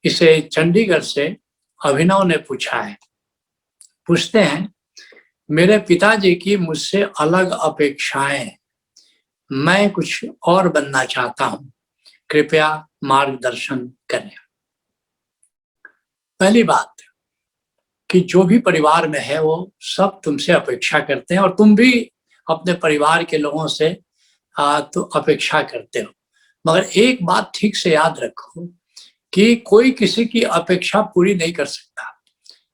इसे चंडीगढ़ से अभिनव ने पूछा है। पूछते हैं, मेरे पिताजी की मुझसे अलग अपेक्षाएं, मैं कुछ और बनना चाहता हूं, कृपया मार्गदर्शन करें। पहली बात कि जो भी परिवार में है वो सब तुमसे अपेक्षा करते हैं और तुम भी अपने परिवार के लोगों से तो अपेक्षा करते हो। मगर एक बात ठीक से याद रखो कि कोई किसी की अपेक्षा पूरी नहीं कर सकता,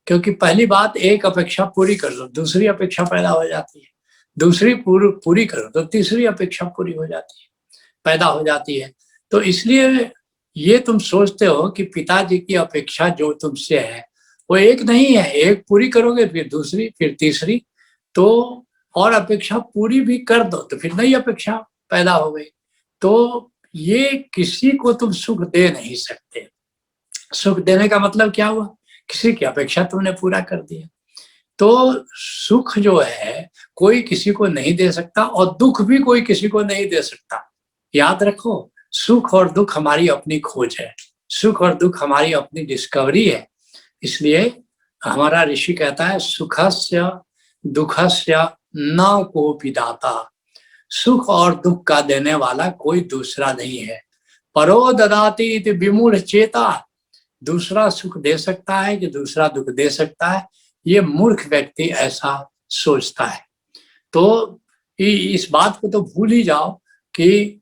क्योंकि पहली बात, एक अपेक्षा पूरी कर लो दूसरी अपेक्षा पैदा हो जाती है, दूसरी पूरी करो तो तीसरी अपेक्षा पूरी हो जाती है, पैदा हो जाती है। तो इसलिए ये तुम सोचते हो कि पिताजी की अपेक्षा जो तुमसे है वो एक नहीं है, एक पूरी करोगे फिर दूसरी फिर तीसरी, तो और अपेक्षा पूरी भी कर दो तो फिर नई अपेक्षा पैदा हो गई। तो ये किसी को तुम सुख दे नहीं सकते। सुख देने का मतलब क्या हुआ? किसी की अपेक्षा तुमने पूरा कर दिया। तो सुख जो है कोई किसी को नहीं दे सकता और दुख भी कोई किसी को नहीं दे सकता। याद रखो, सुख और दुख हमारी अपनी खोज है, सुख और दुख हमारी अपनी डिस्कवरी है। इसलिए हमारा ऋषि कहता है, सुखस्य दुखस्य न कोपि दाता, सुख और दुख का देने वाला कोई दूसरा नहीं है। परो ददाति इति विमूढ़ चेता, दूसरा सुख दे सकता है कि दूसरा दुख दे सकता है, ये मूर्ख व्यक्ति ऐसा सोचता है। तो इस बात को तो भूल ही जाओ कि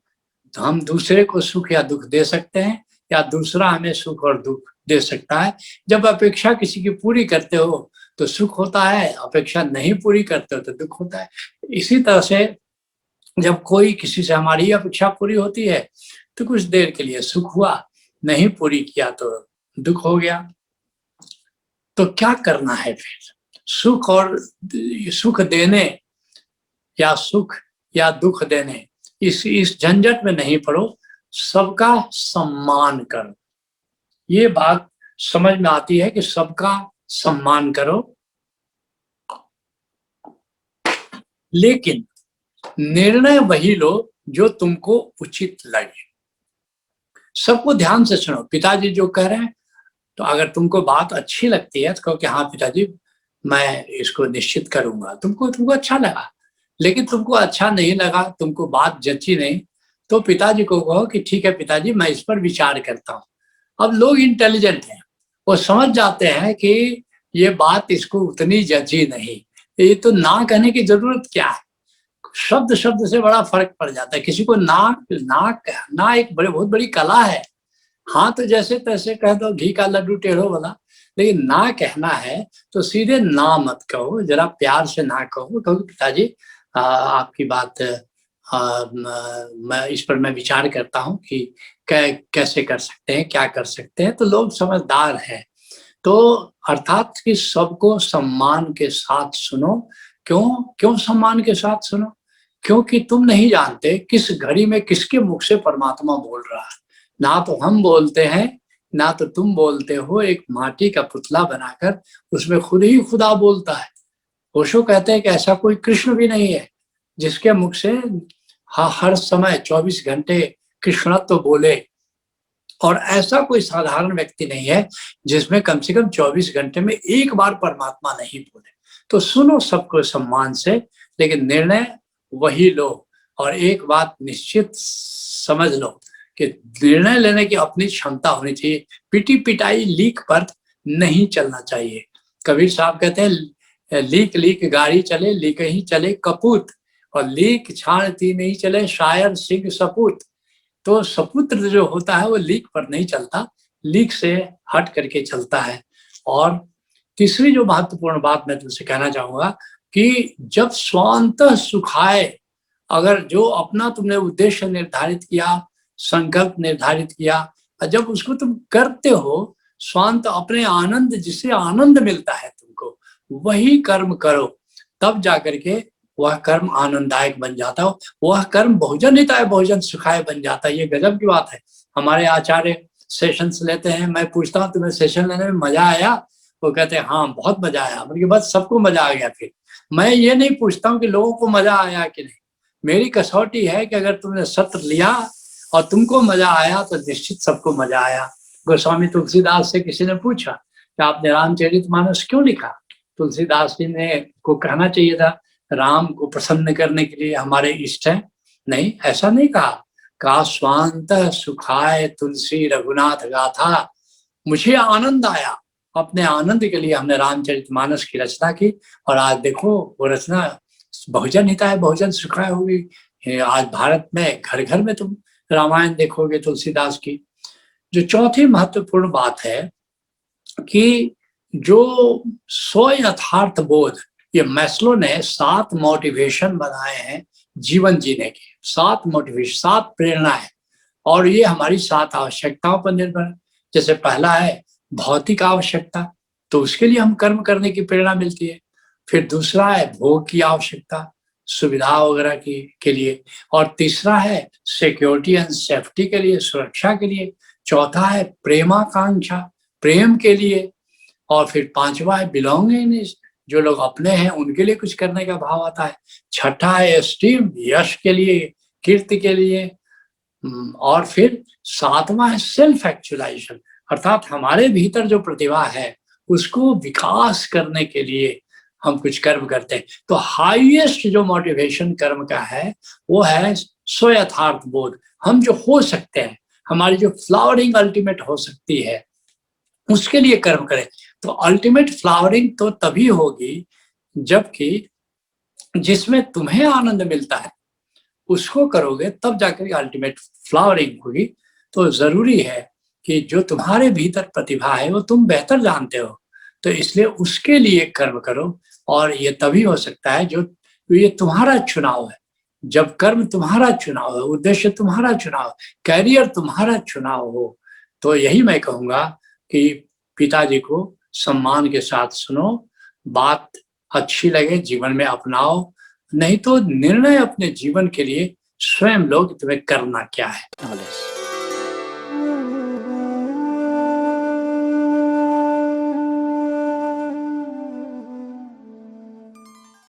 हम दूसरे को सुख या दुख दे सकते हैं या दूसरा हमें सुख और दुख दे सकता है। जब अपेक्षा किसी की पूरी करते हो तो सुख होता है, अपेक्षा नहीं पूरी करते हो तो दुख होता है। इसी तरह से जब कोई किसी से हमारी अपेक्षा पूरी होती है तो कुछ देर के लिए सुख हुआ, नहीं पूरी किया तो दुख हो गया। तो क्या करना है फिर? सुख और सुख देने या सुख या दुख देने, इस झंझट में नहीं पड़ो, सबका सम्मान करो। ये बात समझ में आती है कि सबका सम्मान करो, लेकिन निर्णय वही लो जो तुमको उचित लगे। सबको ध्यान से सुनो। पिताजी जो कह रहे हैं, तो अगर तुमको बात अच्छी लगती है तो कहो कि हाँ पिताजी मैं इसको निश्चित करूंगा, तुमको अच्छा लगा। लेकिन तुमको अच्छा नहीं लगा, तुमको बात जची नहीं, तो पिताजी को कहो कि ठीक है पिताजी मैं इस पर विचार करता हूँ। अब लोग इंटेलिजेंट हैं, वो समझ जाते हैं कि ये बात इसको उतनी जची नहीं, ये तो ना कहने की जरूरत क्या है। शब्द शब्द से बड़ा फर्क पड़ जाता है। किसी को ना एक बहुत बड़ी कला है। हाँ तो जैसे तैसे कह दो, घी का लड्डू टेढ़ो वाला, लेकिन ना कहना है तो सीधे ना मत कहो, जरा प्यार से ना कहो, कहो पिताजी आपकी बात मैं इस पर मैं विचार करता हूँ कि कैसे कर सकते हैं, क्या कर सकते हैं। तो लोग समझदार हैं। तो अर्थात कि सबको सम्मान के साथ सुनो। क्यों सम्मान के साथ सुनो? क्योंकि तुम नहीं जानते किस घड़ी में किसके मुख से परमात्मा बोल रहा है। ना तो हम बोलते हैं, ना तो तुम बोलते हो। एक माटी का पुतला बनाकर उसमें खुद ही खुदा बोलता है। ओशो कहते हैं कि ऐसा कोई कृष्ण भी नहीं है जिसके मुख से हर समय 24 घंटे कृष्णत्व तो बोले, और ऐसा कोई साधारण व्यक्ति नहीं है जिसमें कम से कम 24 घंटे में एक बार परमात्मा नहीं बोले। तो सुनो सबको सम्मान से, लेकिन निर्णय वही लो। और एक बात निश्चित समझ लो कि निर्णय लेने की अपनी क्षमता होनी चाहिए। पिटी पिटाई लीक पर नहीं चलना चाहिए। कबीर साहब कहते हैं, लीक लीक गाड़ी चले, लीक ही चले कपूत, और लीक छाड़ती नहीं चले शायर सिंह सपूत। तो सपुत्र जो होता है वो लीक पर नहीं चलता, लीक से हट करके चलता है। और तीसरी जो महत्वपूर्ण बात मैं तुमसे कहना चाहूंगा कि जब स्वांतः सुखाए, अगर जो अपना तुमने उद्देश्य निर्धारित किया, संकल्प निर्धारित किया, जब उसको तुम करते हो स्वांत, अपने आनंद, जिससे आनंद मिलता है तुमको, वही कर्म करो, तब जाकर के वह कर्म आनंददायक बन जाता हो। वह कर्म भोजन हिताय भोजन सुखाय बन जाता है। ये गजब की बात है। हमारे आचार्य सेशंस लेते हैं, मैं पूछता हूँ तुम्हें सेशन लेने में मजा आया? वो कहते हैं हाँ बहुत मजा आया। उनके बाद सबको मजा आ गया। फिर मैं ये नहीं पूछता हूँ कि लोगों को मजा आया कि नहीं। मेरी कसौटी है कि अगर तुमने सत्र लिया और तुमको मजा आया तो निश्चित सबको मजा आया। गोस्वामी तुलसीदास से किसी ने पूछा कि आपने रामचरितमानस क्यों लिखा? तुलसीदास जी ने को कहना चाहिए था राम को प्रसन्न करने के लिए हमारे इष्ट हैं। नहीं, ऐसा नहीं कहा स्वांत सुखाय तुलसी रघुनाथ गाथा, मुझे आनंद आया, अपने आनंद के लिए हमने रामचरितमानस की रचना की। और आज देखो वो रचना बहुजन हिताय बहुजन सुखाय होगी। आज भारत में घर घर में तुम रामायण देखोगे तुलसीदास की। जो चौथी महत्वपूर्ण बात है कि जो स्व यथार्थ बोध, ये मैस्लो ने 7 मोटिवेशन बनाए हैं जीवन जीने के, 7 मोटिवेशन, 7 प्रेरणाएं, और ये हमारी 7 आवश्यकताओं पर निर्भर है। जैसे पहला है भौतिक आवश्यकता, तो उसके लिए हम कर्म करने की प्रेरणा मिलती है। फिर दूसरा है भोग की आवश्यकता, सुविधा वगैरह की के लिए। और तीसरा है सिक्योरिटी एंड सेफ्टी के लिए, सुरक्षा के लिए। चौथा है प्रेमाकांक्षा, प्रेम के लिए। और फिर 5वां है बिलोंगिंगनेस, जो लोग अपने हैं उनके लिए कुछ करने का भाव आता है। छठा है एस्टीम, यश के लिए, कीर्ति के लिए। और फिर 7वां है सेल्फ एक्चुअलाइजेशन, अर्थात हमारे भीतर जो प्रतिभा है उसको विकास करने के लिए हम कुछ कर्म करते हैं। तो हाईएस्ट जो मोटिवेशन कर्म का है वो है स्व यथार्थ बोध, हम जो हो सकते हैं, हमारी जो फ्लावरिंग अल्टीमेट हो सकती है, उसके लिए कर्म करें। तो अल्टीमेट फ्लावरिंग तो तभी होगी जबकि जिसमें तुम्हें आनंद मिलता है उसको करोगे, तब जाकर अल्टीमेट फ्लावरिंग होगी। तो जरूरी है कि जो तुम्हारे भीतर प्रतिभा है वो तुम बेहतर जानते हो, तो इसलिए उसके लिए कर्म करो। और ये तभी हो सकता है जो ये तुम्हारा चुनाव है, जब कर्म तुम्हारा चुनाव है, उद्देश्य तुम्हारा चुनाव, कैरियर तुम्हारा चुनाव हो। तो यही मैं कहूँगा कि पिताजी को सम्मान के साथ सुनो, बात अच्छी लगे जीवन में अपनाओ, नहीं तो निर्णय अपने जीवन के लिए स्वयं लो कि तुम्हें करना क्या है।